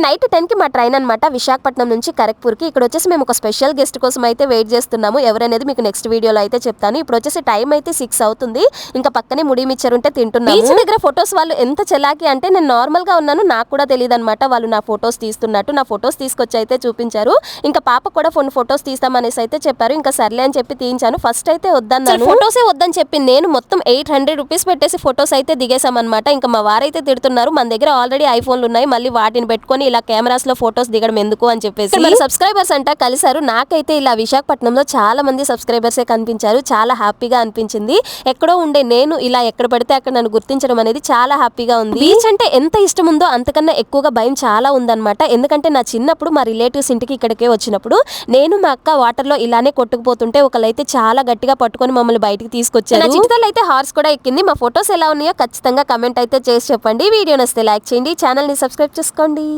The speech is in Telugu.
నైట్ 10కి మా ట్రైన్ అనమాట విశాఖపట్నం నుంచి కరెక్పూర్కి. ఇక్కడ వచ్చేసి మేము ఒక స్పెషల్ గెస్ట్ కోసం అయితే వెయిట్ చేస్తున్నాము. ఎవరనేది మీకు నెక్స్ట్ వీడియోలో అయితే చెప్తాను. ఇప్పుడు వచ్చేసి టైం అయితే 6 అవుతుంది. ఇంకా పక్కనే ముడి మిక్చర్ ఉంటే తింటున్నాము. బీచ్ దగ్గర ఫొటోస్ వాళ్ళు ఎంత చెలాకి అంటే నేను నార్మల్ గా ఉన్నాను, నాకు కూడా తెలియదు అనమాట వాళ్ళు నా ఫొటోస్ తీస్తున్నట్టు. నా ఫొటోస్ తీసుకొచ్చి అయితే చూపించారు. ఇంకా పాప కూడా ఫొటోస్ తీస్తామనేసి అయితే చెప్పారు. ఇంకా సర్లే అని చెప్పి తీయించాను. ఫస్ట్ అయితే వద్దన్నాను, ఫొటోసే వద్దని చెప్పి నేను మొత్తం 800 రూపీస్ పెట్టేసి ఫొటోస్ అయితే దిగేసామన్నమాట. ఇంకా మా వారైతే తిడుతున్నారు, మన దగ్గర ఆల్రెడీ ఐఫోన్లు ఉన్నాయి, మళ్ళీ వాటిని పెట్టుకొని ఇలా కెమెరాస్ లో ఫొటోస్ దిగడం ఎందుకు అని చెప్పేసి. మన సబ్స్క్రైబర్స్ అంట కలిసారు. నాకైతే ఇలా విశాఖపట్నంలో చాలా మంది సబ్స్క్రైబర్సే కనిపించారు. చాలా హ్యాపీగా అనిపించింది. ఎక్కడో ఉండే నేను ఇలా ఎక్కడ పడితే అక్కడ నన్ను గుర్తించడం అనేది చాలా హ్యాపీగా ఉంది. బీచ్ అంటే ఎంత ఇష్టం ఉందో అంతకన్నా ఎక్కువగా భయం చాలా ఉందన్నమాట. ఎందుకంటే నా చిన్నప్పుడు మా రిలేటివ్స్ ఇంటికి ఇక్కడికే వచ్చినప్పుడు నేను మా అక్క వాటర్ లో ఇలానే కొట్టుకుపోతుంటే ఒకళ్ళైతే చాలా గట్టిగా పట్టుకొని మమ్మల్ని బయటికి తీసుకొచ్చారు. నా చిట్టుతల్లి అయితే హార్స్ కూడా ఎక్కింది. మా ఫొటోస్ ఎలా ఉన్నాయో ఖచ్చితంగా కమెంట్ అయితే చేసి చెప్పండి. వీడియో నచ్చితే లైక్ చేయండి, ఛానల్ ని సబ్స్క్రైబ్ చేసుకోండి.